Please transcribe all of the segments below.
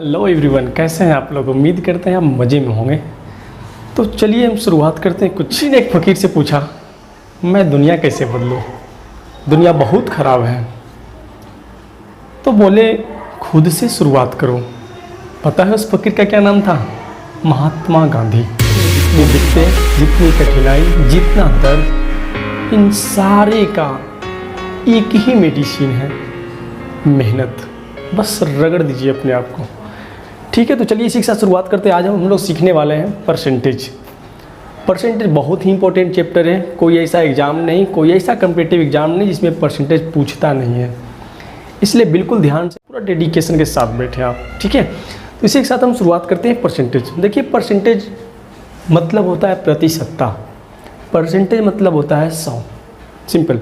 Hello everyone, कैसे हैं आप लोग। उम्मीद करते हैं आप मज़े में होंगे। तो चलिए हम शुरुआत करते हैं। कुछ ने एक फ़कीर से पूछा, मैं दुनिया कैसे बदलूं, दुनिया बहुत ख़राब है। तो बोले खुद से शुरुआत करो। पता है उस फ़कीर का क्या नाम था? महात्मा गांधी। जितनी दिक्कतें, जितनी कठिनाई, जितना दर्द, इन सारे का एक ही मेडिसिन है, मेहनत। बस रगड़ दीजिए अपने आप को। ठीक है, तो चलिए इसी के साथ शुरुआत करते हैं। आज हम लोग सीखने वाले हैं परसेंटेज। परसेंटेज बहुत ही इंपॉर्टेंट चैप्टर है। कोई ऐसा एग्ज़ाम नहीं, कोई ऐसा कम्पिटिटिव एग्ज़ाम नहीं जिसमें परसेंटेज पूछता नहीं है। इसलिए बिल्कुल ध्यान से, पूरा डेडिकेशन के साथ बैठे आप। ठीक है, तो इसी के साथ हम शुरुआत करते हैं परसेंटेज। देखिए, परसेंटेज मतलब होता है प्रतिशतता। परसेंटेज मतलब होता है 100, सिंपल।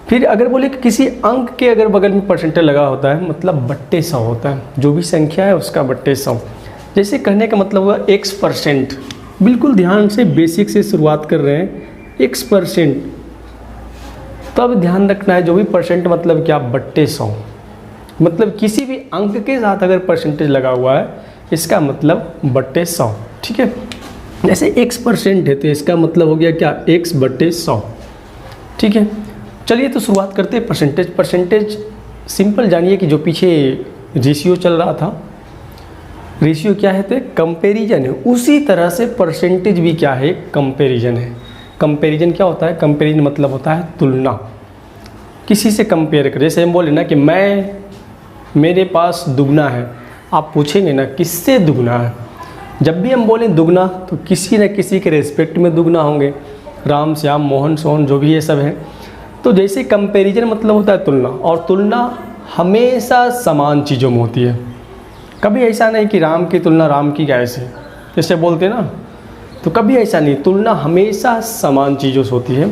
फिर अगर बोले कि किसी अंक के अगर बगल में परसेंटेज लगा होता है, मतलब बट्टे 100 होता है। जो भी संख्या है उसका बट्टे 100। जैसे कहने का मतलब हुआ x%। बिल्कुल ध्यान से बेसिक से शुरुआत कर रहे हैं। x%, तब ध्यान रखना है जो भी परसेंट मतलब क्या, बट्टे 100। मतलब किसी भी अंक के साथ अगर परसेंटेज लगा हुआ है, इसका मतलब बट्टे 100। ठीक है, जैसे x% है तो इसका मतलब हो गया क्या, x/100। ठीक है, चलिए तो शुरुआत करते हैं परसेंटेज। परसेंटेज सिंपल जानिए कि जो पीछे रेशियो चल रहा था, रेशियो क्या है तो कंपैरिजन है। उसी तरह से परसेंटेज भी क्या है, कंपैरिजन है। कंपैरिजन क्या होता है? कंपैरिजन मतलब होता है तुलना, किसी से कंपेयर कर। जैसे हम बोले ना कि मेरे पास दुगना है, आप पूछेंगे ना किससे दुगना है। जब भी हम बोलें दुगना तो किसी न किसी के रेस्पेक्ट में दुगना होंगे। राम, श्याम, मोहन, सोहन, जो भी ये सब है। तो जैसे कंपैरिजन मतलब होता है तुलना, और तुलना हमेशा समान चीज़ों में होती है। कभी ऐसा नहीं कि राम की तुलना राम की गाय से, जैसे बोलते हैं ना, तो कभी ऐसा नहीं। तुलना हमेशा समान चीज़ों से होती है।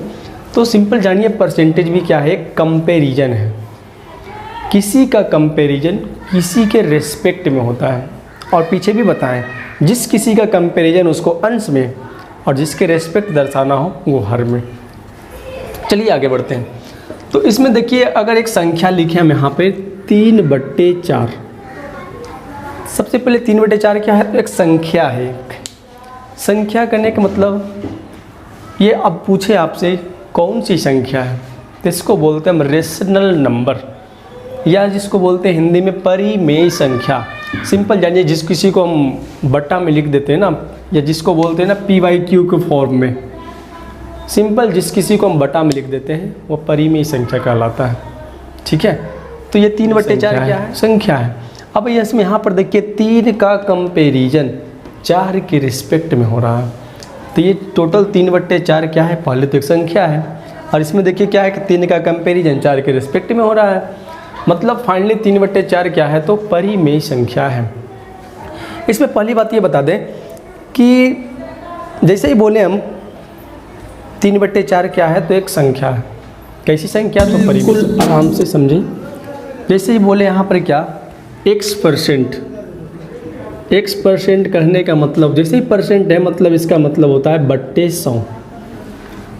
तो सिंपल जानिए परसेंटेज भी क्या है, कंपैरिजन है। किसी का कंपैरिजन किसी के रेस्पेक्ट में होता है। और पीछे भी बताएं, जिस किसी का कंपैरिजन उसको अंश में, और जिसके रेस्पेक्ट दर्शाना हो वो हर में। चलिए आगे बढ़ते हैं। तो इसमें देखिए, अगर एक संख्या लिखे हम यहाँ पे 3/4। सबसे पहले 3/4 क्या है? तो एक संख्या है। संख्या करने का मतलब ये, अब पूछे आपसे कौन सी संख्या है, तो इसको बोलते हैं हम रेशनल नंबर, या जिसको बोलते हैं हिंदी में परिमेय संख्या। सिंपल जानिए, जिस किसी को हम बट्टा में लिख देते हैं ना, या जिसको बोलते हैं ना p/q के फॉर्म में, सिंपल जिस किसी को हम बटा में लिख देते हैं वो परिमेय संख्या कहलाता है। ठीक है, तो ये 3/4 क्या है? संख्या है। अब इसमें यहाँ पर देखिए 3 का कंपैरिजन 4 के रिस्पेक्ट में हो रहा है। तो ये टोटल 3/4 क्या है? पहले तो एक संख्या है, और इसमें देखिए क्या है कि 3 का कंपैरिजन 4 के रिस्पेक्ट में हो रहा है। मतलब फाइनली 3/4 क्या है? तो परिमेय संख्या है। इसमें पहली बात ये बता दें कि जैसे ही बोले हम 3/4 क्या है, तो एक संख्या है। कैसी संख्या? तो बिल्कुल आराम से समझें। जैसे ही बोले यहाँ पर क्या, x%। x% कहने का मतलब, जैसे ही परसेंट है मतलब इसका मतलब होता है बट्टे 100।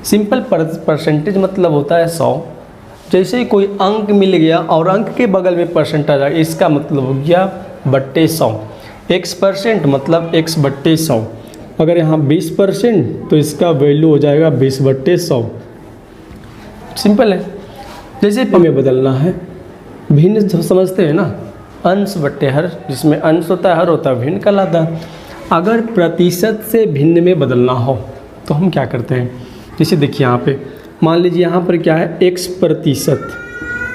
सिंपल परसेंटेज मतलब होता है 100। जैसे ही कोई अंक मिल गया और अंक के बगल में परसेंट आ जाए, इसका मतलब हो गया बट्टे 100। x% मतलब x/100। अगर यहाँ 20% तो इसका वैल्यू हो जाएगा 20/100। सिंपल है। जैसे हमें बदलना है, भिन्न तो समझते हैं ना, अंश बट्टे हर, जिसमें अंश होता है, हर होता है, भिन्न कहलाता है। अगर प्रतिशत से भिन्न में बदलना हो तो हम क्या करते हैं? जैसे देखिए यहाँ पे मान लीजिए यहाँ पर क्या है, x%,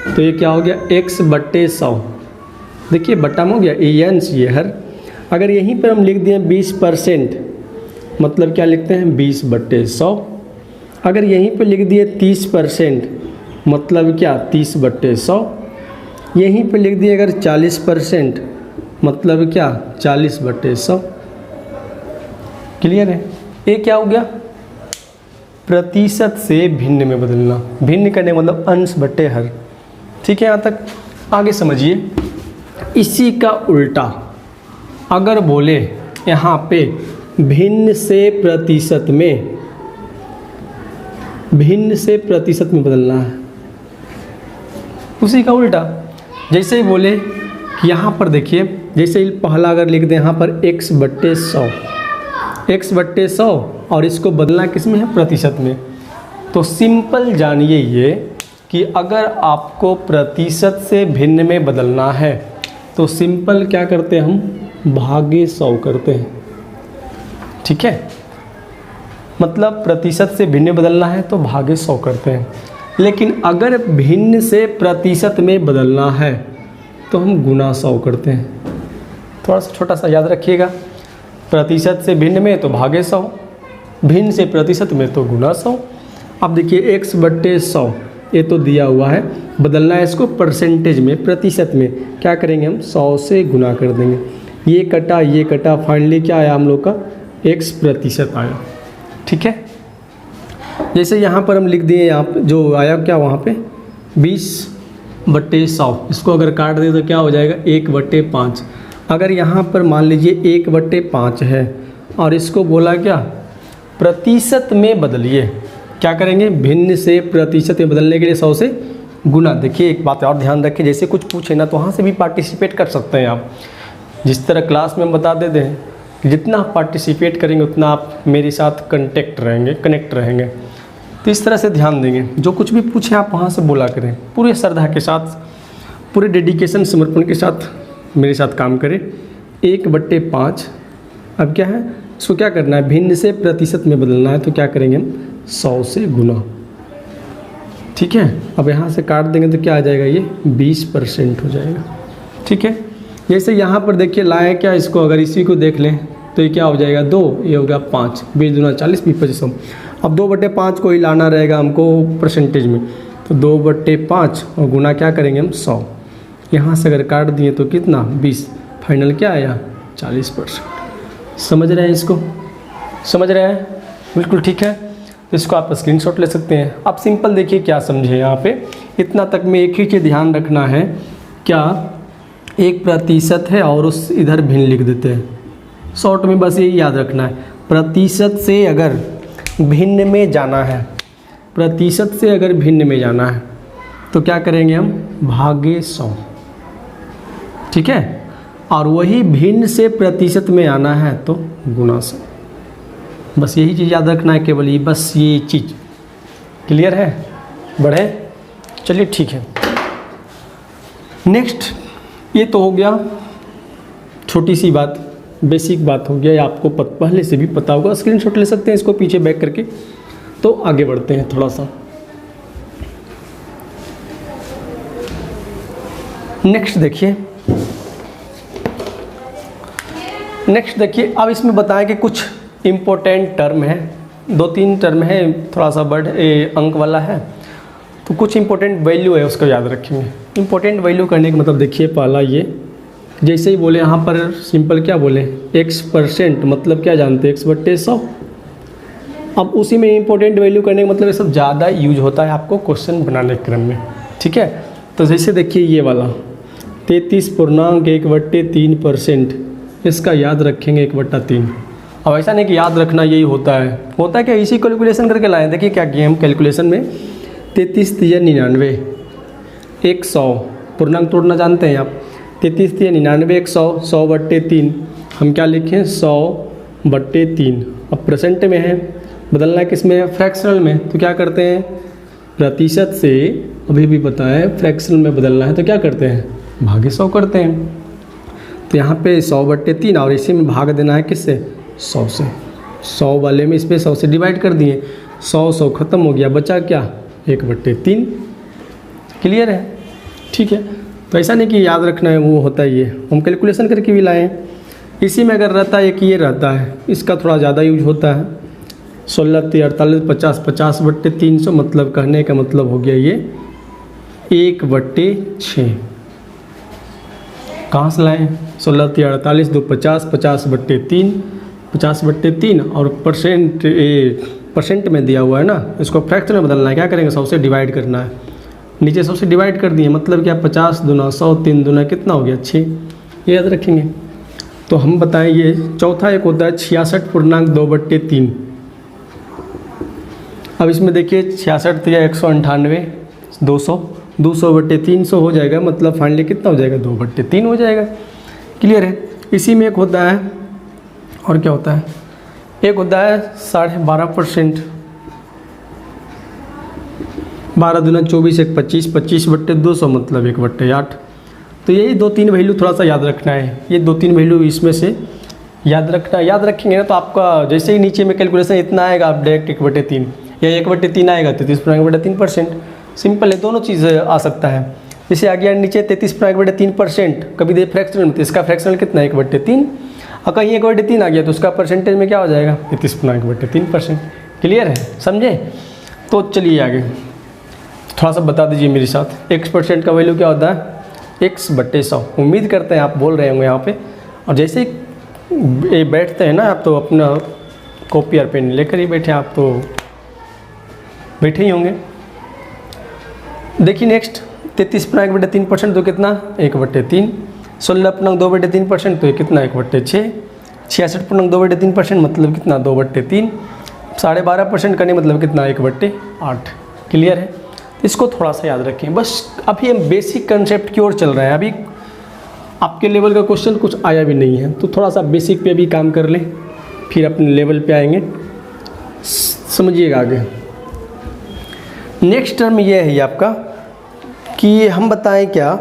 तो ये क्या हो गया, x/100। देखिए बट्टा में हो गया, ये अंश, ये हर। अगर यहीं पर हम लिख दिए 20%, मतलब क्या लिखते हैं, 20/100। अगर यहीं पे लिख दिए 30%, मतलब क्या, 30/100। यहीं पे लिख दिए अगर 40%, मतलब क्या, 40/100। क्लियर है? ये क्या हो गया, प्रतिशत से भिन्न में बदलना। भिन्न करने का मतलब अंश बट्टे हर। ठीक है, यहाँ तक आगे समझिए। इसी का उल्टा अगर बोले यहाँ पे भिन्न से प्रतिशत में, भिन्न से प्रतिशत में बदलना है, उसी का उल्टा। जैसे ही बोले कि यहाँ पर देखिए जैसे पहला अगर लिख दें यहाँ पर x/100, x/100 और इसको बदलना किस में है, प्रतिशत में। तो सिंपल जानिए ये कि अगर आपको प्रतिशत से भिन्न में बदलना है तो सिंपल क्या करते हैं, हम भागे 100 करते हैं। ठीक है, मतलब प्रतिशत से भिन्न बदलना है तो भागे 100 करते हैं। लेकिन अगर भिन्न से प्रतिशत में बदलना है तो हम गुना 100 करते हैं। थोड़ा सा छोटा सा याद रखिएगा, प्रतिशत से भिन्न में तो भागे 100, भिन्न से प्रतिशत में तो गुना 100। अब देखिए x/100 ये तो दिया हुआ है, बदलना है इसको परसेंटेज में, प्रतिशत में। क्या करेंगे हम, 100 से गुना कर देंगे। ये कटा, फाइनली क्या आया हम लोग का, x% आया। ठीक है, जैसे यहाँ पर हम लिख दिए, यहाँ पे जो आया क्या वहाँ पे 20/100, इसको अगर काट दे तो क्या हो जाएगा 1/5। अगर यहाँ पर मान लीजिए 1/5 है और इसको बोला क्या, प्रतिशत में बदलिए। क्या करेंगे, भिन्न से प्रतिशत में बदलने के लिए 100 से गुना। देखिए एक बात और ध्यान रखें, जैसे कुछ पूछे ना तो वहाँ से भी पार्टिसिपेट कर सकते हैं आप। जिस तरह क्लास में हम बता देते हैं कि जितना आप पार्टिसिपेट करेंगे उतना आप मेरे साथ कनेक्ट रहेंगे। तो इस तरह से ध्यान देंगे, जो कुछ भी पूछे आप वहाँ से बोला करें, पूरे श्रद्धा के साथ, पूरे डेडिकेशन समर्पण के साथ मेरे साथ काम करें। 1/5 अब क्या है, इसको क्या करना है, भिन्न से प्रतिशत में बदलना है तो क्या करेंगे हम 100 से गुना। ठीक है, अब यहाँ से काट देंगे तो क्या आ जाएगा, ये 20% हो जाएगा। ठीक है, जैसे यहाँ पर देखिए लाए क्या, इसको अगर इसी को देख लें तो ये क्या हो जाएगा 2, ये हो गया 5, 20 दूना 40, 20/500। अब 2/5 को ही लाना रहेगा हमको परसेंटेज में, तो 2/5 और गुना क्या करेंगे हम 100। यहाँ से अगर काट दिए तो कितना 20, फाइनल क्या आया 40%। समझ रहे हैं, इसको समझ रहे हैं, बिल्कुल ठीक है। तो इसको आप स्क्रीनशॉट ले सकते हैं। अब सिंपल देखिए क्या समझे यहाँ पे, इतना तक में एक ही चीज़ ध्यान रखना है, क्या 1% है और उस इधर भिन्न लिख देते हैं। शॉर्ट में बस यही याद रखना है, प्रतिशत से अगर भिन्न में जाना है, प्रतिशत से अगर भिन्न में जाना है तो क्या करेंगे हम, भागे 100। ठीक है, और वही भिन्न से प्रतिशत में आना है तो गुना 100। बस यही चीज़ याद रखना है, केवल ये, बस ये चीज़ क्लियर है। बढ़े, चलिए ठीक है। नेक्स्ट, ये तो हो गया छोटी सी बात, बेसिक बात हो गया, ये आपको पहले से भी पता होगा, स्क्रीनशॉट ले सकते हैं इसको पीछे बैक करके। तो आगे बढ़ते हैं थोड़ा सा। नेक्स्ट देखिए, अब इसमें बताएं कि कुछ इम्पोर्टेंट टर्म है, 2-3 टर्म है, थोड़ा सा बड़ अंक वाला है, तो कुछ इम्पोर्टेंट वैल्यू है उसको याद रखेंगे। इम्पोर्टेंट वैल्यू करने का मतलब देखिए, पहला ये जैसे ही बोले यहाँ पर सिंपल क्या बोले, x%, मतलब क्या जानते हैं x/100। अब उसी में इम्पोर्टेंट वैल्यू करने का मतलब ये सब ज़्यादा यूज होता है आपको क्वेश्चन बनाने के क्रम में। ठीक है, तो जैसे देखिए ये वाला 33.1/3%, इसका याद रखेंगे 1/3। अब ऐसा नहीं कि याद रखना यही होता है क्या, इसी कैलकुलेशन करके लाए। देखिए क्या किए हम कैलकुलेशन में, 33×99, 100 पूर्णांक तोड़ना जानते हैं आप, 33×99, 100, 100/3, हम क्या लिखें 100/3। अब परसेंट में है, बदलना किस में है, फ्रैक्शनल में, तो क्या करते हैं, प्रतिशत से अभी भी बताएं फ्रैक्शनल में बदलना है तो क्या करते हैं, भागे 100 करते हैं। तो यहाँ पे 100/3 और इसी में भाग देना है किससे, 100 से। 100 वाले में इस पर 100 से डिवाइड कर दिए, 100 ख़त्म हो गया, बचा क्या 1/3। क्लियर है, ठीक है। तो ऐसा नहीं कि याद रखना है, वो होता ही है, हम कैलकुलेशन करके भी लाए हैं। इसी में अगर रहता है, एक ये रहता है, इसका थोड़ा ज़्यादा यूज होता है, 16×3 = 50, 50/300, मतलब कहने का मतलब हो गया ये 1/6। कहाँ से लाएँ, 16×3 = 2 50, 50/3, 50/3 और परसेंट में दिया हुआ है ना, इसको फ्रैक्शन में बदलना है। क्या करेंगे, 100 से डिवाइड करना है, नीचे 100 से डिवाइड कर दिए, मतलब क्या 50 दूना 100, 3 दूना कितना हो गया 6, ये याद रखेंगे। तो हम बताएं ये चौथा एक होता है 66.2/3। अब इसमें देखिए 66 या 198, 200, 200/300 हो जाएगा, मतलब फाइनली कितना हो जाएगा 2/3 हो जाएगा। क्लियर है। इसी में एक होता है, और क्या होता है, एक होता है 12.5%, 12 दूना 24, 1 25, 25/200 मतलब 1/8। तो यही 2-3 वैल्यू थोड़ा सा याद रखना है, ये 2-3 वैल्यू इसमें से याद रखना, याद रखेंगे ना तो आपका जैसे ही नीचे में कैलकुलेशन इतना आएगा, आप डायरेक्ट 1/3 या 1/3 आएगा 33.3%। सिंपल है, दोनों चीज़ आ सकता है। जैसे आ गया नीचे 33.3%, कभी दे फ्रैक्शनल में, तो इसका फ्रैक्शनल कितना है 1/3, और कहीं 1/3 आ गया तो उसका परसेंटेज में क्या हो जाएगा 33.3%। क्लियर है, समझे। तो चलिए आगे थोड़ा सा बता दीजिए मेरे साथ, x% का वैल्यू क्या होता है x/100। उम्मीद करते हैं आप बोल रहे होंगे यहाँ पे, और जैसे ही बैठते हैं ना आप तो अपना कॉपी और पेन लेकर ही बैठे, आप तो बैठे ही होंगे। देखिए नेक्स्ट 33.1/3% तो कितना 1/3, 16.2/3% तो ये कितना 1/6, 66.2/3% मतलब कितना 2/3, 12.5% करने मतलब कितना 1/8। क्लियर है, तो इसको थोड़ा सा याद रखें बस। अभी हम बेसिक कंसेप्ट की ओर चल रहे हैं, अभी आपके लेवल का क्वेश्चन कुछ आया भी नहीं है, तो थोड़ा सा बेसिक पे भी काम कर लें, फिर अपने लेवल पे आएंगे, समझिएगा आगे। नेक्स्ट टर्म ये है आपका कि हम बताएं क्या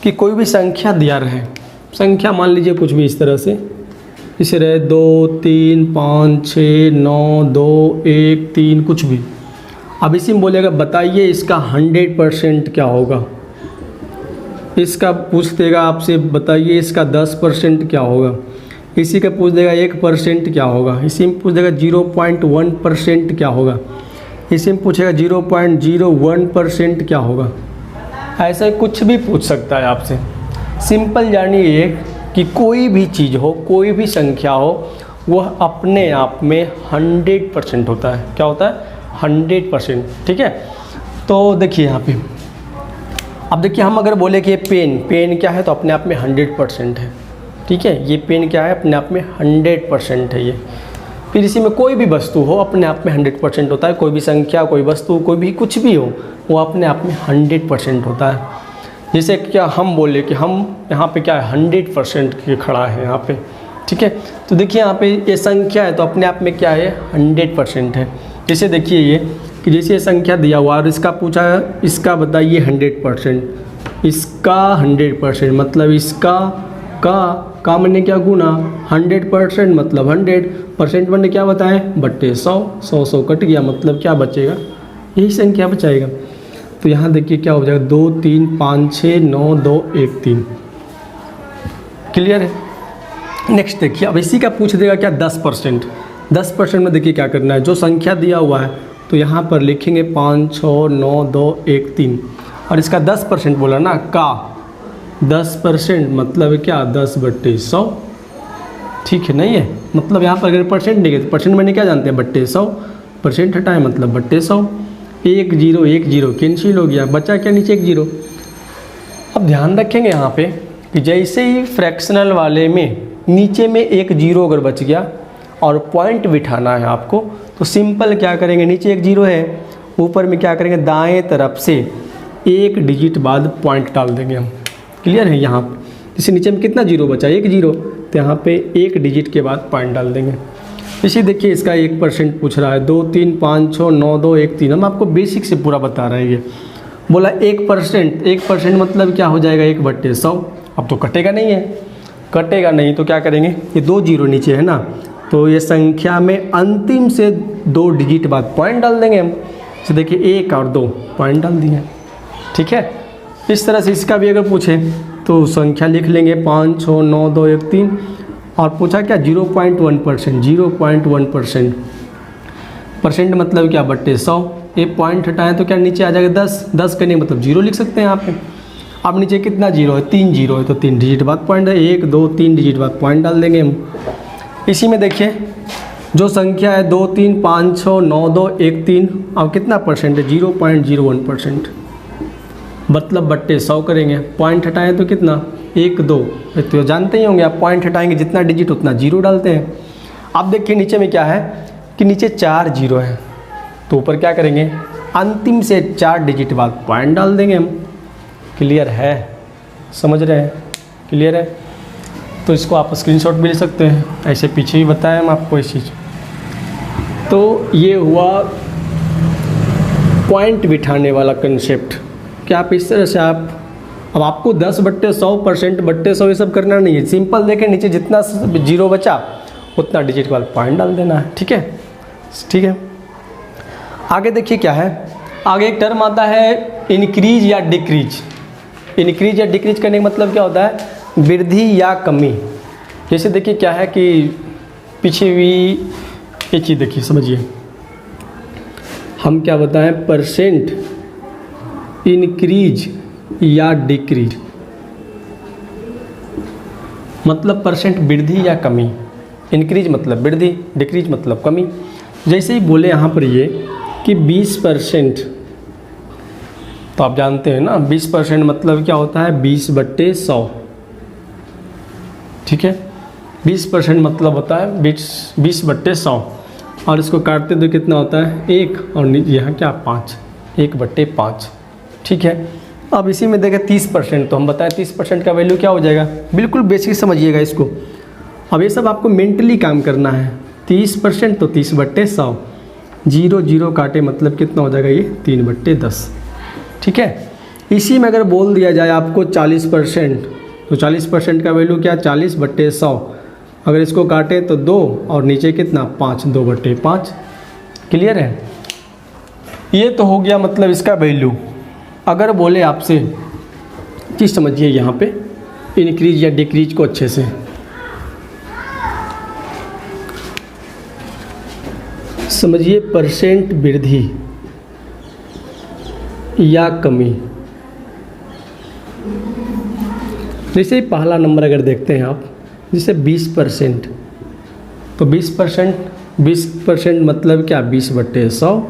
कि कोई भी संख्या दिया रहे, संख्या मान लीजिए कुछ भी इस तरह से, इसे रहे 2, 3, 5, 6, 9, 2, 1, 3 कुछ भी। अब इसी में बोलेगा बताइए इसका 100% क्या होगा, इसका पूछ देगा आपसे बताइए इसका 10% क्या होगा, इसी का पूछ देगा 1% क्या होगा, इसी में पूछ देगा 0.1% क्या होगा, इसी में पूछेगा 0.01% क्या होगा। ऐसा कुछ भी पूछ सकता है आपसे। सिंपल जानिए कि कोई भी चीज़ हो, कोई भी संख्या हो, वह अपने आप में 100% होता है। क्या होता है 100%। ठीक है, तो देखिए यहाँ पे, अब देखिए हम अगर बोले कि ये पेन क्या है तो अपने आप में 100% है। ठीक है, ये पेन क्या है अपने आप में 100% है ये। फिर इसी में कोई भी वस्तु हो अपने आप में 100% होता है, कोई भी संख्या, कोई वस्तु, कोई भी कुछ भी हो वो अपने आप में 100% होता है। जैसे क्या हम बोले कि हम यहाँ पे क्या है 100% के खड़ा है यहाँ पे। ठीक है, तो देखिए यहाँ पे ये संख्या है तो अपने आप में क्या है 100% है। जैसे देखिए ये कि जैसे ये संख्या दिया हुआ और इसका पूछा इसका बताइए 100%, इसका 100% मतलब इसका का मैंने क्या गुना 100% मतलब 100% मैंने क्या बताएं बट्टे 100, 100 कट गया मतलब क्या बचेगा, यही संख्या बचाएगा। तो यहाँ देखिए क्या हो जाएगा 2, 3, 5, 6, 9, 2, 1, 3। क्लियर है। नेक्स्ट देखिए अब इसी का पूछ देगा क्या 10%। 10% में देखिए क्या करना है, जो संख्या दिया हुआ है तो यहाँ पर लिखेंगे 5, 6, 9, 2, 1, 3 और इसका 10% बोला ना का 10% मतलब क्या 10/100। ठीक है नहीं है, मतलब यहाँ पर अगर परसेंट देंगे तो परसेंट मैंने क्या जानते हैं बट्टे 100, परसेंट हटाए मतलब बट्टे 100। 1 0 1 0 कैंसिल हो गया, बचा क्या नीचे 1 0। अब ध्यान रखेंगे यहाँ पे कि जैसे ही फ्रैक्शनल वाले में नीचे में 1 0 अगर बच गया और पॉइंट बिठाना है आपको तो सिंपल क्या करेंगे, नीचे 1 0 है, ऊपर में क्या करेंगे दाएं तरफ से 1 डिजिट बाद पॉइंट डाल देंगे हम। क्लियर है। यहाँ जैसे नीचे में कितना 0 बचा 1 0 तो यहाँ पे 1 डिजिट के बाद पॉइंट डाल देंगे। इसी देखिए इसका 1% पूछ रहा है 2, 3, 5, 6, 9, 2, 1, 3। हम आपको बेसिक से पूरा बता रहे हैं। ये बोला 1% मतलब क्या हो जाएगा 1/100। अब तो कटेगा नहीं है, कटेगा नहीं तो क्या करेंगे, ये 2 0 नीचे है ना तो ये संख्या में अंतिम से 2 डिजिट बाद पॉइंट डाल देंगे हम। तो देखिए 1 और 2 पॉइंट डाल दिए। ठीक है, इस तरह से इसका भी अगर पूछे तो संख्या लिख लेंगे 5, 6, 9, 2, 1, 3 और पूछा क्या 0.1%। 0.1% परसेंट मतलब क्या बट्टे 100। ये पॉइंट हटाएं तो क्या नीचे आ जाएगा 10। 10 का नहीं मतलब 0 लिख सकते हैं यहाँ पे। अब नीचे कितना 0 है 3 0 है तो 3 डिजिट बाद पॉइंट है, 1 2 3 डिजिट बाद पॉइंट डाल देंगे हम। इसी में देखिए जो संख्या है 2, 3, 5, 6, 9, 2, 1, 3 अब कितना परसेंट है 0.01% मतलब बट्टे 100 करेंगे। पॉइंट हटाएं तो कितना 1 2 तो जानते ही होंगे आप, पॉइंट हटाएंगे जितना डिजिट उतना 0 डालते हैं। अब देखिए नीचे में क्या है कि नीचे 4 0 है तो ऊपर क्या करेंगे अंतिम से 4 डिजिट बाद पॉइंट डाल देंगे हम। क्लियर है, समझ रहे हैं, क्लियर है। तो इसको आप स्क्रीनशॉट भी ले सकते हैं, ऐसे पीछे भी बताया हम आपको इस चीज़। तो ये हुआ पॉइंट बिठाने वाला कंसेप्ट कि आप इस तरह से अब आपको 10/100% ये सब करना नहीं है। सिंपल देखें, नीचे जितना जीरो बचा उतना डिजिट वाला पॉइंट डाल देना है। ठीक है, ठीक है। आगे देखिए क्या है, आगे एक टर्म आता है इंक्रीज या डिक्रीज। इंक्रीज या डिक्रीज करने का मतलब क्या होता है, वृद्धि या कमी। जैसे देखिए क्या है कि पीछे हुई ये चीज़ देखिए, समझिए हम क्या बताएं, परसेंट इंक्रीज या डिक्रीज मतलब परसेंट वृद्धि या कमी। इंक्रीज मतलब वृद्धि, डिक्रीज मतलब कमी। जैसे ही बोले यहाँ पर ये कि 20%, तो आप जानते हैं ना 20% मतलब क्या होता है, 20/100। ठीक है, 20% मतलब होता है 20/100 और इसको काटते तो कितना होता है 1 और यहाँ क्या 5, 1/5। ठीक है, अब इसी में देखें 30%, तो हम बताएं 30% का वैल्यू क्या हो जाएगा, बिल्कुल बेसिक समझिएगा इसको। अब ये सब आपको मेंटली काम करना है। 30% तो 30/100, 0 काटे मतलब कितना हो जाएगा ये 3/10। ठीक है, इसी में अगर बोल दिया जाए आपको 40%, तो 40% का वैल्यू क्या 40/100, अगर इसको काटे तो 2 और नीचे कितना 5, 2/5। क्लियर है, ये तो हो गया मतलब इसका वैल्यू। अगर बोले आपसे चीज़ समझिए यहाँ पे इंक्रीज या डिक्रीज को अच्छे से समझिए, परसेंट वृद्धि या कमी। जैसे पहला नंबर अगर देखते हैं आप, जैसे 20%, तो 20% मतलब क्या 20/100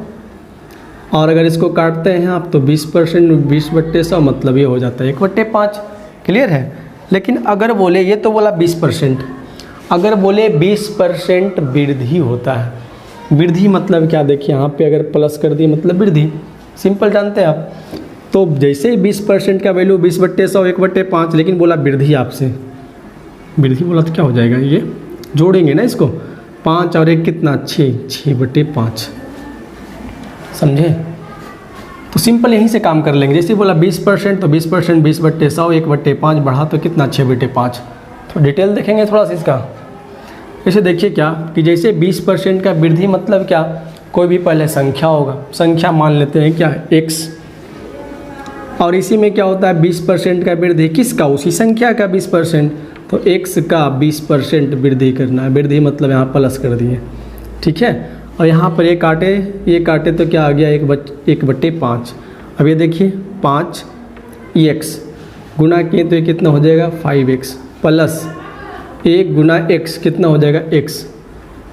और अगर इसको काटते हैं आप तो 20% 20/100 मतलब ये हो जाता है 1/5। क्लियर है, लेकिन अगर बोले ये तो बोला 20%, अगर बोले 20% वृद्धि होता है, वृद्धि मतलब क्या देखिए यहाँ पे अगर प्लस कर दिए मतलब वृद्धि, सिंपल जानते हैं आप। तो जैसे ही 20% का वैल्यू 20/100 1/5, लेकिन बोला वृद्धि आपसे, वृद्धि बोला तो क्या हो जाएगा, ये जोड़ेंगे ना इसको, 5 और 1 कितना 6, 6/5। समझे, तो सिंपल यहीं से काम कर लेंगे। जैसे बोला 20% तो 20% 20/100 1/5 बढ़ा तो कितना 6/5। तो डिटेल देखेंगे थोड़ा सा इसका। जैसे देखिए क्या कि जैसे 20% का वृद्धि मतलब क्या, कोई भी पहले संख्या होगा, संख्या मान लेते हैं क्या x, और इसी में क्या होता है 20% का वृद्धि किसका, उसी संख्या का 20%, तो x का 20% वृद्धि करना है। वृद्धि मतलब यहाँ प्लस कर दिए। ठीक है, और यहाँ पर ये काटे तो क्या आ गया 1/5। अब ये देखिए 5x गुना किए तो ये कितना हो जाएगा 5x प्लस 1 गुना x कितना हो जाएगा x।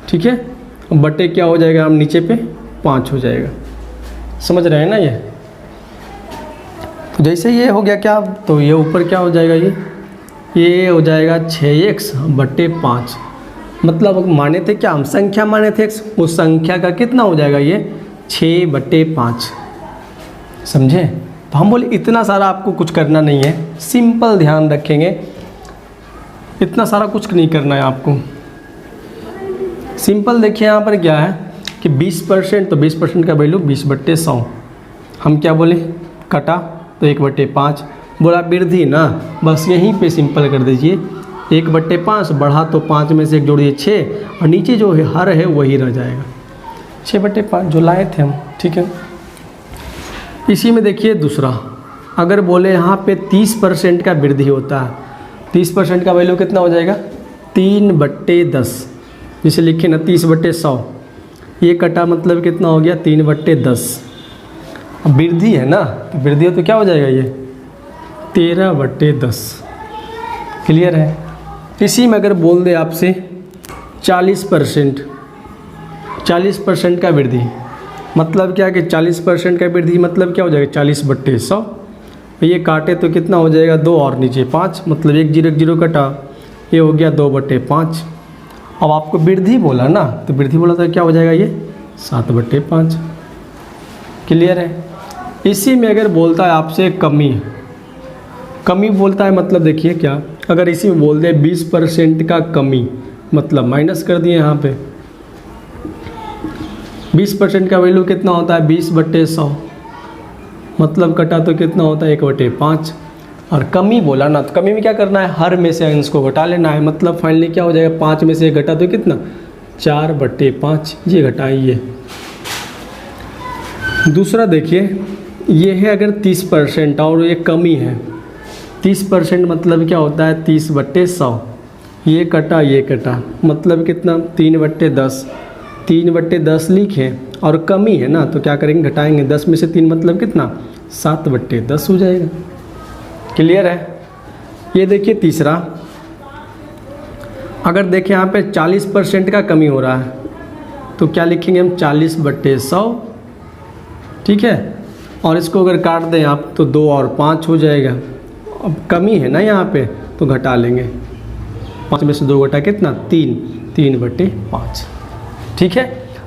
ठीक है, बटे क्या हो जाएगा, हम नीचे पे 5 हो जाएगा। समझ रहे हैं ना ये। तो जैसे ये हो गया क्या, तो ये ऊपर क्या हो जाएगा, ये हो जाएगा 6x/5। मतलब माने थे क्या हम, संख्या माने थे x, उस संख्या का कितना हो जाएगा ये 6/5। समझे, तो हम बोले इतना सारा आपको कुछ करना नहीं है, सिंपल ध्यान रखेंगे, इतना सारा कुछ नहीं करना है आपको। सिंपल देखिए यहाँ पर क्या है कि 20%, तो 20% का वैल्यू 20/100, हम क्या बोले कटा तो 1/5, बोला वृद्धि ना, बस यहीं पे सिंपल कर दीजिए 1/5 बढ़ा तो 5 में से 1 जोड़िए 6 और नीचे जो हर है वही रह जाएगा 6/5 जो लाए थे हम। ठीक है, इसी में देखिए दूसरा, अगर बोले यहाँ पे 30% का वृद्धि होता है, 30% का वैल्यू कितना हो जाएगा 3/10। जिसे लिखे ना 30/100, ये कटा मतलब कितना हो गया 3/10। अब वृद्धि है ना, तो वृद्धि हो तो क्या हो जाएगा ये 13/10। क्लियर है, इसी में अगर बोल दे आपसे 40% का वृद्धि मतलब क्या कि 40% का वृद्धि मतलब क्या हो जाएगा 40/100। ये काटे तो कितना हो जाएगा 2 और नीचे 5, मतलब 1 0 कटा, ये हो गया 2/5। अब आपको वृद्धि बोला ना, तो वृद्धि बोला तो क्या हो जाएगा ये 7/5। क्लियर है, इसी में अगर बोलता है आपसे कमी बोलता है मतलब देखिए क्या, अगर इसी में बोल दे 20% का कमी, मतलब माइनस कर दिए यहाँ पे। 20% का वैल्यू कितना होता है 20/100, मतलब कटा तो कितना होता है 1/5। और कमी बोला ना, तो कमी में क्या करना है, हर में से अंश को घटा लेना है। मतलब फाइनली क्या हो जाएगा, 5 में से 1 घटा तो कितना 4/5, ये घटाइए। दूसरा देखिए, ये है अगर 30% और ये कमी है। 30% मतलब क्या होता है 30/100, ये कटा मतलब कितना 3/10। 3/10 लिखे और कमी है ना, तो क्या करेंगे घटाएंगे। 10 में से 3 मतलब कितना 7/10 हो जाएगा। क्लियर है। ये देखिए तीसरा, अगर देखें यहाँ पे 40% का कमी हो रहा है, तो क्या लिखेंगे हम 40/100, ठीक है। और इसको अगर काट दें आप तो 2 और 5 हो जाएगा। अब कमी है ना यहाँ पे, तो घटा लेंगे। 5 में से 2 घटा कितना 3/5, ठीक है।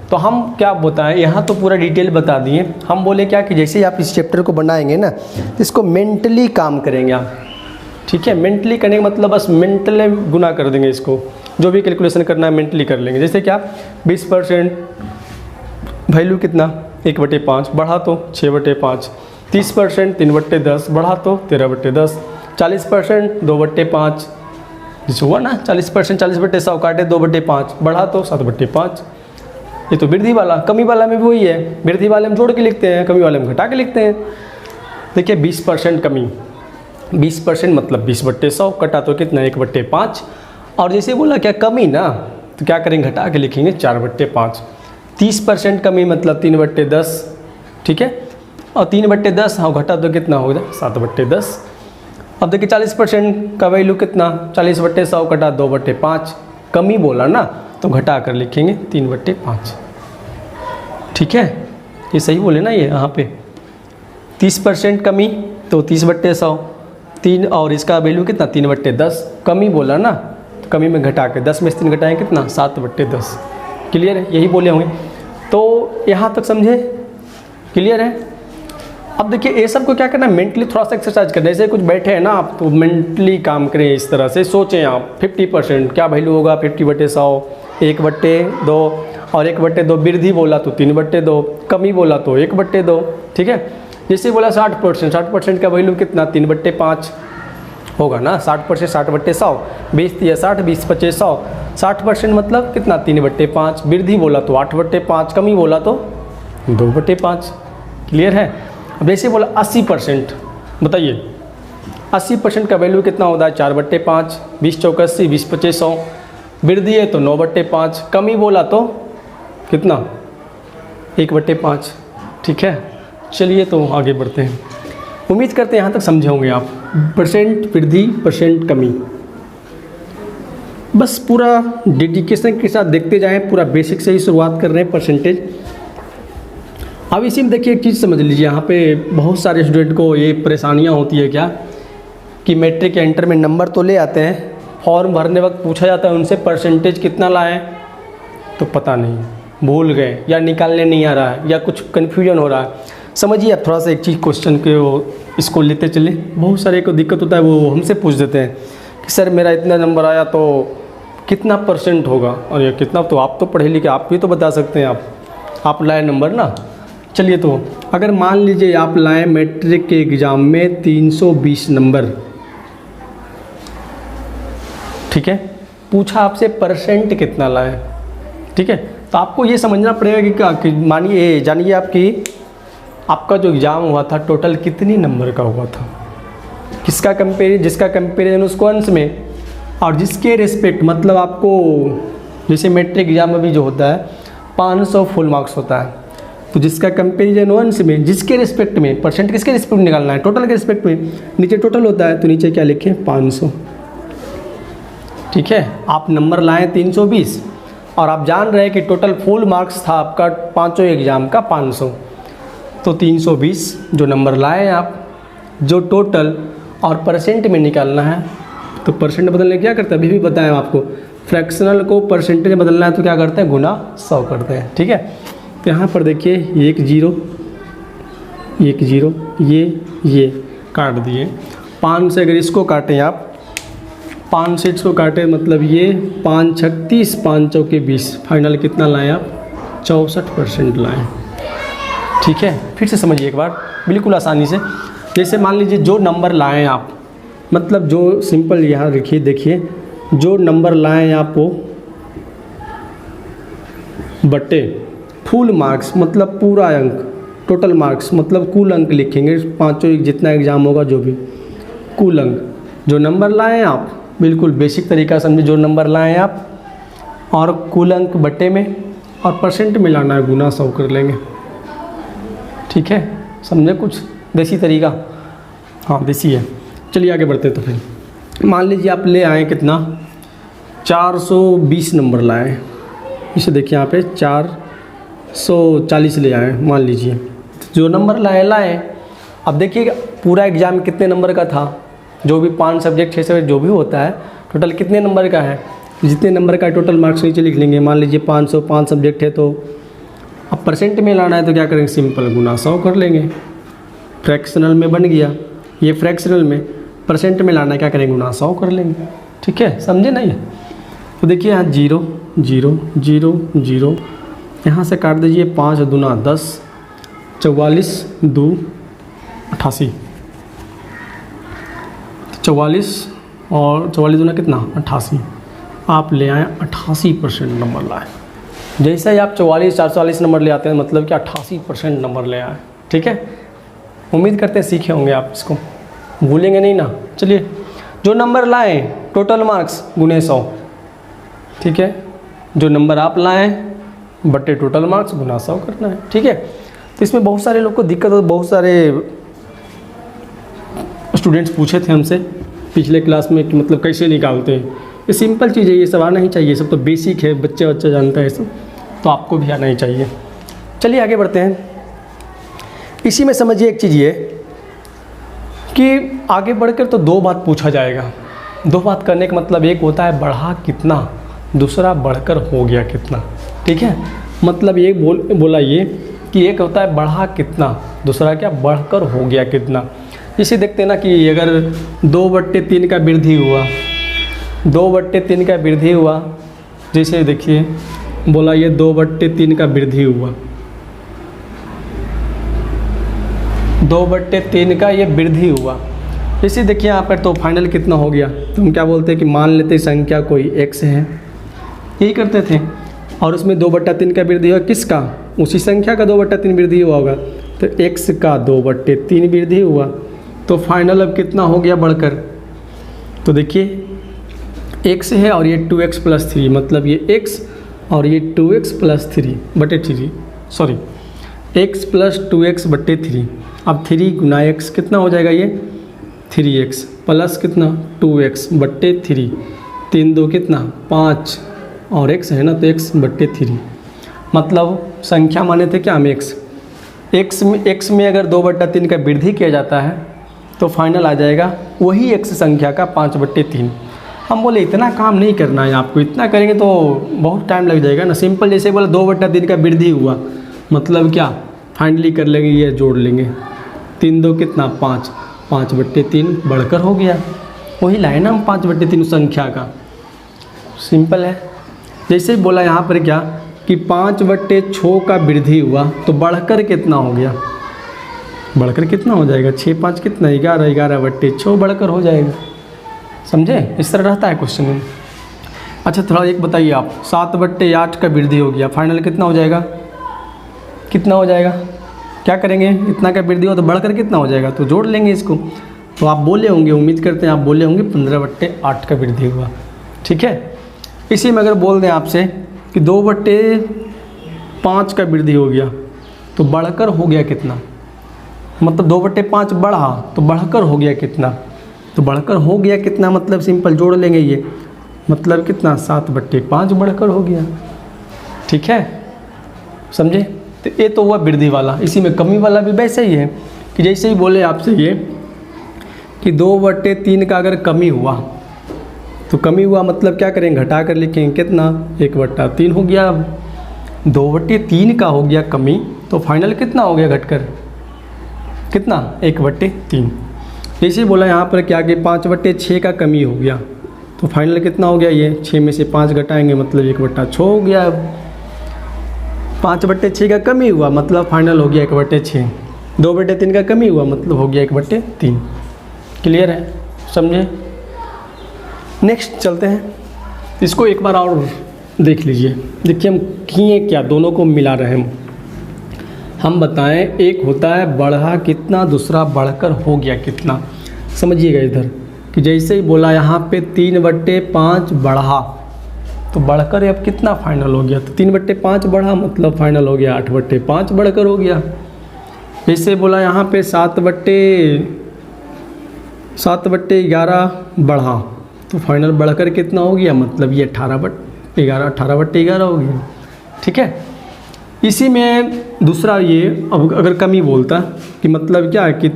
तो हम क्या बताएं, यहाँ तो पूरा डिटेल बता दिए। हम बोले क्या कि जैसे ही आप इस चैप्टर को बनाएंगे ना, तो इसको मेंटली काम करेंगे आप, ठीक है। मेंटली करने का मतलब बस मेंटली गुना कर देंगे इसको, जो भी कैलकुलेशन करना है मेंटली कर लेंगे। जैसे क्या 20% वैल्यू कितना 1/5, बढ़ा तो 6/5। 30% 3/10, बढ़ा तो 13/10। 40% 2/5, जिसे हुआ ना 40% 40/100 काटे 2/5, बढ़ा तो 7/5। ये तो वृद्धि वाला। कमी वाला में भी वही है, वृद्धि वाले में जोड़ के लिखते हैं, कमी वाले में घटा के लिखते हैं। देखिए 20% कमी, 20% मतलब 20/100, कटा तो कितना 1/5। और जैसे बोला क्या कमी ना, तो क्या करेंगे घटा के लिखेंगे 4/5। 30% कमी मतलब 3/10, ठीक है। और 3/10 हाँ घटा तो कितना होगा 7/10। अब देखिए 40% का वैल्यू कितना 40/100 कटा 2/5, कमी बोला ना, तो घटा कर लिखेंगे 3/5, ठीक है। ये सही बोले ना ये यहाँ पे 30% कमी तो 30/100, 3 और इसका वैल्यू कितना 3/10, कमी बोला ना, तो कमी में घटा के 10 में से 3 घटाएँ कितना 7/10। क्लियर है, यही बोले होंगे। तो यहाँ तक समझे, क्लियर है। अब देखिए ये सब को क्या करना है, मेंटली थोड़ा सा एक्सरसाइज करना है। जैसे कुछ बैठे हैं ना आप, तो मेंटली काम करें, इस तरह से सोचें आप। 50% क्या वैल्यू होगा 50/100, 1/2 और 1/2 वृद्धि बोला तो 3/2, कमी बोला तो 1/2, ठीक है। जैसे बोला 60% का वैल्यू कितना 3/5 होगा ना। 60% 60/100, 20 या 60, 20/5 100। 60% मतलब कितना 3/5, वृद्धि बोला तो 8/5, कमी बोला तो 2/5। क्लियर है। अब जैसे बोला 80%, बताइए 80% का वैल्यू कितना होता है 4/5, 20 चौक 80, 20/5 100, वृद्धि है तो 9/5, कमी बोला तो कितना 1/5, ठीक है। चलिए तो आगे बढ़ते हैं। उम्मीद करते हैं यहाँ तक समझे होंगे आप। परसेंट वृद्धि, परसेंट कमी, बस पूरा डेडिकेशन के साथ देखते जाएं। पूरा बेसिक से ही शुरुआत कर रहे हैं परसेंटेज। अब इसी में देखिए एक चीज़ समझ लीजिए, यहाँ पे बहुत सारे स्टूडेंट को ये परेशानियाँ होती है क्या कि मैट्रिक या इंटर में नंबर तो ले आते हैं, फॉर्म भरने वक्त पूछा जाता है उनसे परसेंटेज कितना लाएं, तो पता नहीं, भूल गए या निकालने नहीं आ रहा है या कुछ कन्फ्यूजन हो रहा है। समझिए आप थोड़ा सा एक चीज़ क्वेश्चन के इसको लेते चले। बहुत सारे को दिक्कत होता है, वो हमसे पूछ देते हैं कि सर मेरा इतना नंबर आया तो कितना परसेंट होगा, और ये कितना, तो आप तो पढ़े लिखे, आप भी तो बता सकते हैं, आप लाए नंबर ना। चलिए तो अगर मान लीजिए आप लाए मैट्रिक के एग्ज़ाम में 320 नंबर, ठीक है, पूछा आपसे परसेंट कितना लाए, ठीक है। तो आपको ये समझना पड़ेगा कि क्या कि मानिए जानिए आपका जो एग्ज़ाम हुआ था टोटल कितनी नंबर का हुआ था, जिसका कंपेरिजन उसको अंश में, और जिसके रिस्पेक्ट मतलब आपको जैसे मैट्रिक एग्ज़ाम में भी जो होता है 500 फुल मार्क्स होता है, तो जिसका कंपेरिजन अंश में, जिसके रिस्पेक्ट में, परसेंट किसके रिस्पेक्ट में निकालना है, टोटल के रिस्पेक्ट में। नीचे टोटल होता है तो नीचे क्या लिखें 500, ठीक है। आप नंबर लाएँ 320 और आप जान रहे हैं कि टोटल फुल मार्क्स था आपका पाँचों एग्ज़ाम का 500, तो 320 जो नंबर लाए आप, जो टोटल और परसेंट में निकालना है, तो परसेंट बदलने क्या करते हैं, अभी भी बताएं आपको, फ्रैक्शनल को परसेंटेज बदलना है तो क्या करते हैं गुना 100 करते हैं, ठीक है। तो यहाँ पर देखिए 1 0 ये काट दिए। 5 से अगर इसको काटें आप 5 सीट्स को काटे मतलब ये 5 छक 30, 5 चौके 20, फाइनल कितना लाएं आप? 64% लाएं। ठीक है, फिर से समझिए एक बार बिल्कुल आसानी से। जैसे मान लीजिए जो नंबर लाएं आप, मतलब जो सिंपल यहाँ लिखिए, देखिए जो नंबर लाएं आप वो बटे फुल मार्क्स मतलब पूरा अंक, टोटल मार्क्स मतलब कुल अंक लिखेंगे, पाँचों जितना एग्ज़ाम होगा जो भी कुल अंक, जो नंबर लाएं आप, बिल्कुल बेसिक तरीका समझिए, जो नंबर लाएं आप और कुल अंक बटे में और परसेंट में लाना है, गुना 100 कर लेंगे। ठीक है, समझे कुछ देसी तरीका? हाँ देसी है। चलिए आगे बढ़ते तो फिर मान लीजिए आप ले आए कितना? 420 नंबर लाए। इसे देखिए यहाँ पे 440 ले आए मान लीजिए, जो नंबर लाए। अब देखिए पूरा एग्ज़ाम कितने नंबर का था, जो भी 5 सब्जेक्ट 6 सब्जेक्ट जो भी होता है टोटल कितने नंबर का है, जितने नंबर का टोटल मार्क्स नीचे लिख लेंगे। मान लीजिए 505 सब्जेक्ट है तो अब परसेंट में लाना है तो क्या करेंगे? सिंपल गुना 100 कर लेंगे। फ्रैक्शनल में बन गया ये, फ्रैक्शनल में परसेंट में लाना है, क्या करेंगे? गुना 100 कर लेंगे। ठीक है, समझे नहीं? तो देखिए यहाँ 0 0 0 0, यहाँ से काट दीजिए 5 दूना 10, 44 2 88, 44 और 44 दूना कितना? 88। आप ले आए 88% नंबर लाए। जैसे ही आप 44 440 नंबर ले आते हैं मतलब कि 88% नंबर ले आए। ठीक है, उम्मीद करते हैं सीखे होंगे आप, इसको भूलेंगे नहीं ना। चलिए, जो नंबर लाएं टोटल मार्क्स गुने 100। ठीक है, जो नंबर आप लाएं बटे टोटल मार्क्स गुना 100 करना है। ठीक है, तो इसमें बहुत सारे लोग को दिक्कत हो, बहुत सारे स्टूडेंट्स पूछे थे हमसे पिछले क्लास में कि मतलब कैसे निकालते हैं। ये सिंपल चीज़ है, ये सब आना ही चाहिए, सब तो बेसिक है, बच्चे जानते हैं सब, तो आपको भी आना ही चाहिए। चलिए आगे बढ़ते हैं। इसी में समझिए एक चीज़ ये कि आगे बढ़कर तो 2 बात पूछा जाएगा। 2 बात करने का मतलब एक होता है बढ़ा कितना, दूसरा बढ़कर हो गया कितना। ठीक है, मतलब ये बोला ये कि एक होता है बढ़ा कितना, दूसरा क्या? बढ़कर हो गया कितना। इसे देखते हैं ना कि अगर 2/3 का वृद्धि हुआ, 2/3 का वृद्धि हुआ, जैसे देखिए बोला ये 2/3 का वृद्धि हुआ, 2/3 का ये वृद्धि हुआ। इसे देखिए यहाँ पर तो फाइनल कितना हो गया, तो हम क्या बोलते हैं कि मान लेते संख्या कोई x है, यही करते थे, और उसमें 2/3 का वृद्धि हुआ, किसका? उसी संख्या का 2/3 वृद्धि हुआ होगा, तो x का 2/3 वृद्धि हुआ, तो फाइनल अब कितना हो गया बढ़कर? तो देखिए x है और ये 2x + 3, मतलब ये x और ये 2x + 3 बटे 3, सॉरी x + 2x बटे 3। अब 3 गुना x कितना हो जाएगा? ये 3x प्लस कितना? 2x बटे 3, 3 2 कितना? 5 और x है ना, तो x बटे 3, मतलब संख्या माने थे क्या हम? x में अगर 2/3 का वृद्धि किया जाता है तो फाइनल आ जाएगा वही x संख्या का 5/3। हम बोले इतना काम नहीं करना है आपको, इतना करेंगे तो बहुत टाइम लग जाएगा ना। सिंपल जैसे बोला 2/3 का वृद्धि हुआ, मतलब क्या? फाइनली कर लेंगे, ये जोड़ लेंगे, 3 2 कितना? 5, 5/3 बढ़कर हो गया, वही लाए ना हम 5/3 संख्या का। सिंपल है। जैसे ही बोला यहाँ पर क्या कि 5/6 का वृद्धि हुआ, तो बढ़कर कितना हो गया? बढ़कर कितना हो जाएगा? 6 5 कितना? 11, 11/6 बढ़कर हो जाएगा। समझे? इस तरह रहता है क्वेश्चन में। अच्छा थोड़ा एक बताइए आप, 7/8 का वृद्धि हो गया, फाइनल कितना हो जाएगा? कितना हो जाएगा? क्या करेंगे? इतना का वृद्धि हो तो बढ़कर कितना हो जाएगा? तो जोड़ लेंगे इसको। तो आप बोले होंगे, उम्मीद करते हैं आप बोले होंगे 15/8 का वृद्धि हुआ। ठीक है, इसी में अगर बोल दें आपसे कि 2/5 का वृद्धि हो गया, तो बढ़कर हो गया कितना? मतलब 2/5 बढ़ा तो बढ़कर हो गया कितना? तो बढ़कर हो गया कितना मतलब सिंपल जोड़ लेंगे ये, मतलब कितना? 7/5 बढ़कर हो गया। ठीक है, समझे? तो ये तो हुआ वृद्धि वाला। इसी में कमी वाला भी वैसे ही है कि जैसे ही बोले आपसे ये कि 2/3 का अगर कमी हुआ, तो कमी हुआ मतलब क्या करेंगे? घटा कर लिखेंगे, कितना? 1/3 हो गया। 2/3 का हो गया कमी, तो फाइनल कितना हो गया घटकर? कितना? 1/3। जैसे बोला यहाँ पर क्या कि 5/6 का कमी हो गया, तो फाइनल कितना हो गया, ये 6 में से 5 घटाएंगे मतलब 1/6 हो गया। 5/6 का कमी हुआ मतलब फाइनल हो गया 1/6। 2/3 का कमी हुआ मतलब हो गया 1/3। क्लियर है, समझे। नेक्स्ट चलते हैं, इसको एक बार और देख लीजिए। देखिए हम किए क्या, दोनों को मिला रहे हैं हम बताएं। एक होता है बढ़ा कितना, दूसरा बढ़कर हो गया कितना। समझिएगा इधर कि जैसे ही बोला यहाँ पे 3/5 बढ़ा तो बढ़कर अब कितना फाइनल हो गया, तो 3/5 बढ़ा मतलब फाइनल हो गया 8/5 बढ़कर हो गया। जैसे बोला यहाँ पे 7/11 बढ़ा तो फाइनल बढ़कर कितना हो गया, मतलब ये 18/11 हो गया। ठीक है, इसी में दूसरा ये अब अगर कमी बोलता कि मतलब क्या है कि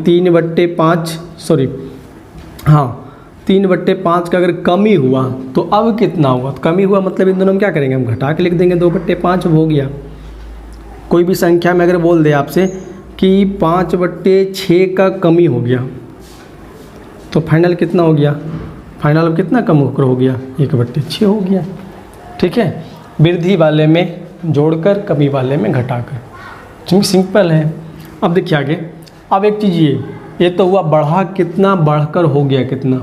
3/5 का अगर कमी हुआ तो अब कितना हुआ, तो कमी हुआ मतलब इन दोनों में क्या करेंगे, हम घटा के लिख देंगे 2/5 हो गया। कोई भी संख्या में अगर बोल दे आपसे कि 5/6 का कमी हो गया तो फाइनल कितना हो गया, फाइनल कितना कम होकर हो गया, 1/6 हो गया। ठीक है, वृद्धि वाले में जोड़कर कमी वाले में घटाकर, क्योंकि सिंपल है। अब देखिए आगे, अब एक चीज़ ये तो हुआ बढ़ा कितना, बढ़कर हो गया कितना।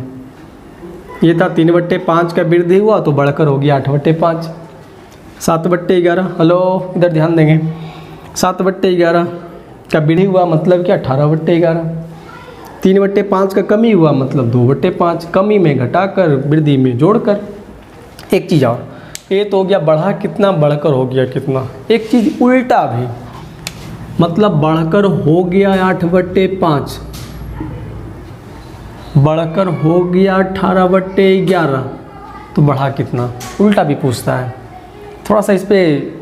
ये था 3/5 का वृद्धि हुआ तो बढ़कर हो गया 8/5। 7/11, हेलो इधर ध्यान देंगे, 7/11 का वृद्धि हुआ मतलब क्या 18/11। 3/5 का कमी हुआ मतलब 2/5, कमी में घटाकर वृद्धि में जोड़कर। एक चीज़ और, ये तो हो गया बढ़ा कितना, बढ़कर हो गया कितना। एक चीज़ उल्टा भी, मतलब बढ़कर हो गया 8/5, बढ़कर हो गया 18/11 तो बढ़ा कितना, उल्टा भी पूछता है। थोड़ा सा इस पर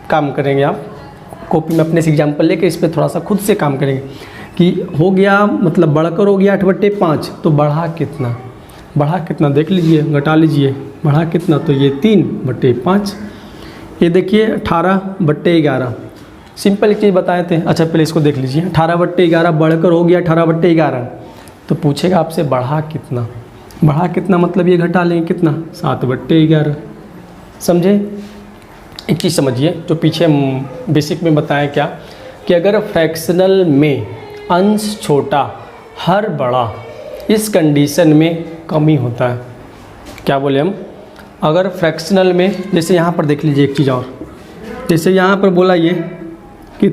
काम करेंगे आप, कॉपी में अपने से एग्जाम्पल लेके इस पर थोड़ा सा खुद से काम करेंगे कि हो गया मतलब बढ़कर हो गया 8/5 तो बढ़ा कितना, बढ़ा कितना देख लीजिए, घटा लीजिए, बढ़ा कितना तो ये 3/5। ये देखिए 18/11, सिंपल एक चीज़ बताए थे। अच्छा पहले इसको देख लीजिए, 18/11 बढ़कर हो गया 18/11 तो पूछेगा आपसे बढ़ा कितना, बढ़ा कितना मतलब ये घटा लेंगे कितना 7/11। समझे। एक चीज़ समझिए जो पीछे बेसिक में बताया क्या कि अगर फ्रैक्शनल में अंश छोटा हर बड़ा, इस कंडीशन में कमी होता है। क्या बोले हम, अगर फ्रैक्शनल में, जैसे यहाँ पर देख लीजिए एक चीज़ और, जैसे यहाँ पर बोला ये कि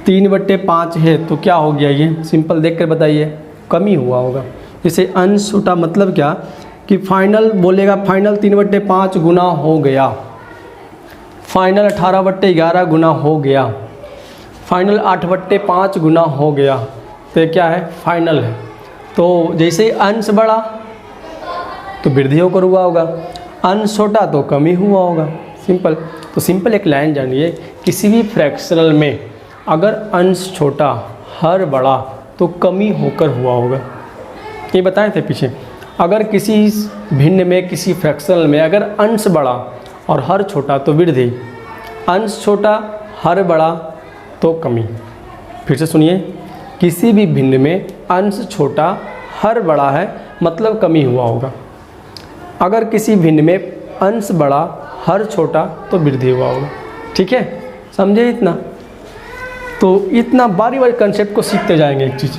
3/5 है तो क्या हो गया, ये सिंपल देख कर बताइए, कमी हुआ होगा। जैसे अंश छोटा मतलब क्या कि फाइनल बोलेगा, फाइनल 3/5 गुना हो गया, फाइनल 18/11 गुना हो गया, फाइनल 8/5 गुना हो गया, तो क्या है फाइनल है। तो जैसे ही अंश बढ़ा तो वृद्धि होकर हुआ होगा, अंश छोटा तो कमी हुआ होगा, सिंपल। तो सिंपल एक लाइन जानिए, किसी भी फ्रैक्शनल में अगर अंश छोटा हर बड़ा तो कमी होकर हुआ होगा। ये बताए थे पीछे, अगर किसी भिन्न में, किसी फ्रैक्शनल में अगर अंश बड़ा और हर छोटा तो वृद्धि, अंश छोटा हर बड़ा तो कमी। फिर से सुनिए, किसी भी भिन्न में अंश छोटा हर बड़ा है मतलब कमी हुआ होगा, अगर किसी भिन्न में अंश बड़ा हर छोटा तो वृद्धि हुआ होगा। ठीक है, समझे इतना। तो इतना बारी बारी कंसेप्ट को सीखते जाएंगे। एक चीज़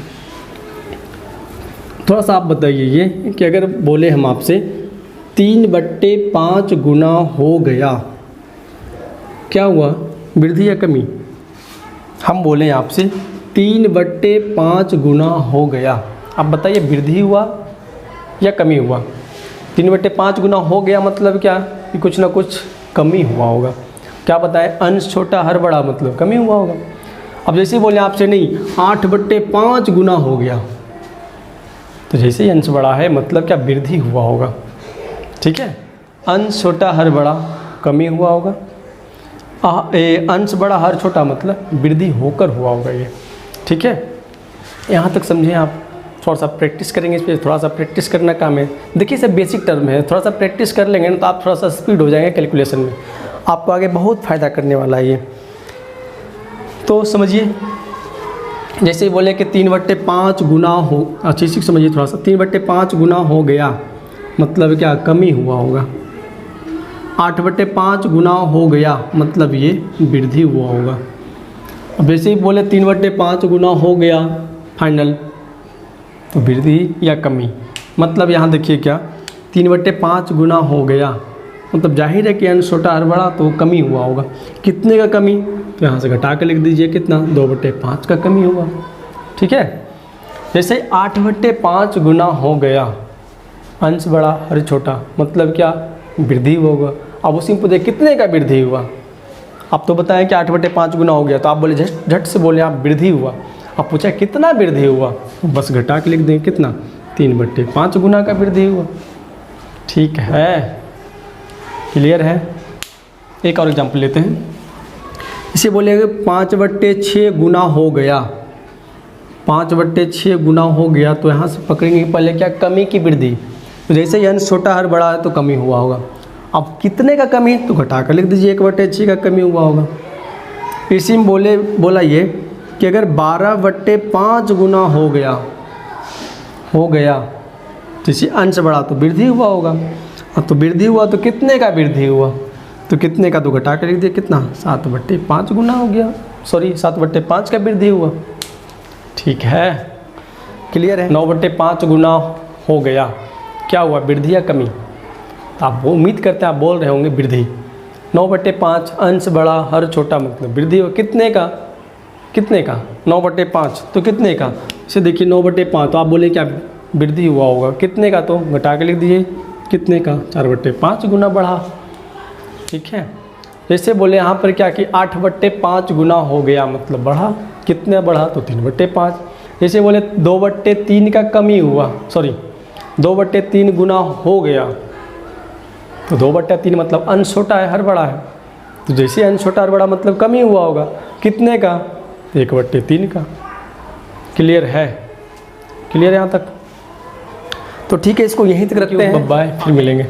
थोड़ा सा आप बताइए ये कि अगर बोले हम आपसे 3/5 गुना हो गया, क्या हुआ, वृद्धि या कमी। हम बोले आपसे 3/5 गुना हो गया, अब बताइए वृद्धि हुआ या कमी हुआ। 3/5 गुना हो गया मतलब क्या कि कुछ ना कुछ कमी हुआ होगा। क्या बताएं, अंश छोटा हर बड़ा मतलब कमी हुआ होगा। अब जैसे बोले आपसे नहीं 8/5 गुना हो गया, तो जैसे ही अंश बड़ा है मतलब क्या वृद्धि हुआ होगा। ठीक है, अंश छोटा हर बड़ा कमी हुआ होगा, अंश बड़ा हर छोटा मतलब वृद्धि होकर हुआ होगा ये। ठीक है, यहाँ तक समझे आप। थोड़ा सा प्रैक्टिस करेंगे इस पर, थोड़ा सा प्रैक्टिस करना काम है। देखिए सब बेसिक टर्म है, थोड़ा सा प्रैक्टिस कर लेंगे ना तो आप थोड़ा सा स्पीड हो जाएंगे कैलकुलेशन में, आपको आगे बहुत फ़ायदा करने वाला है ये। तो समझिए जैसे ही बोले कि 3/5 गुना हो, अच्छी सी समझिए थोड़ा सा, 3/5 गुना हो गया मतलब क्या, कमी हुआ होगा। 8/5 गुना हो गया मतलब ये वृद्धि हुआ होगा। अब जैसे ही बोले 3/5 गुना हो गया फाइनल, तो वृद्धि या कमी, मतलब यहाँ देखिए क्या, 3/5 गुना हो गया मतलब जाहिर है कि अंश छोटा और बड़ा तो कमी हुआ होगा। कितने का कमी, तो यहाँ से घटा के लिख दीजिए कितना, 2/5 का कमी हुआ। ठीक है। जैसे 8/5 गुना हो गया अंश बड़ा और छोटा मतलब क्या, वृद्धि होगा। अब उसी में पूछे कितने का वृद्धि हुआ, आप तो बताएं कि 8/5 गुना हो गया, तो आप बोले झट से बोले आप वृद्धि हुआ। अब पूछा कितना वृद्धि हुआ, बस घटा के लिख दें कितना, 3/5 गुना का वृद्धि हुआ। ठीक है, क्लियर है। एक और एग्जाम्पल लेते हैं। इसे बोलेंगे 5/6 गुना हो गया, 5/6 गुना हो गया, तो यहाँ से पकड़ेंगे पहले क्या, कमी की वृद्धि। तो जैसे ही अंश छोटा हर बड़ा है तो कमी हुआ होगा। अब कितने का कमी, तो घटा कर लिख दीजिए 1/6 का कमी हुआ होगा। इसी में बोला ये कि अगर 12/5 गुना हो गया जैसे अंश बढ़ा तो वृद्धि हुआ होगा। अब तो वृद्धि हुआ तो कितने का वृद्धि हुआ, तो कितने का, तो घटा कर लिख दिया कितना, 7/5 गुना हो गया, सॉरी 7/5 का वृद्धि हुआ। ठीक है, क्लियर है। 9/5 गुना हो गया, क्या हुआ, वृद्धि या कमी। आप वो उम्मीद करते हैं आप बोल रहे होंगे वृद्धि। 9/5 अंश बड़ा हर छोटा मतलब वृद्धि हो कितने का, 9/5 तो कितने का, इसे देखिए 9/5 तो आप बोले क्या वृद्धि हुआ होगा, कितने का, तो घटा के लिख दीजिए कितने का, 4/5 गुना बढ़ा। ठीक है। जैसे बोले यहाँ पर क्या कि 8/5 गुना हो गया मतलब बढ़ा, कितने बढ़ा, तो 3/5। जैसे बोले 2/3 का कमी हुआ, सॉरी 2/3 गुना हो गया, तो 2/3 मतलब अंश छोटा है हर बड़ा है, तो जैसे अंश छोटा हर बड़ा मतलब कमी हुआ होगा, कितने का, 1/3 का। क्लियर है, क्लियर है यहाँ तक। तो ठीक है, इसको यहीं तक रखते हैं, बाय, फिर मिलेंगे।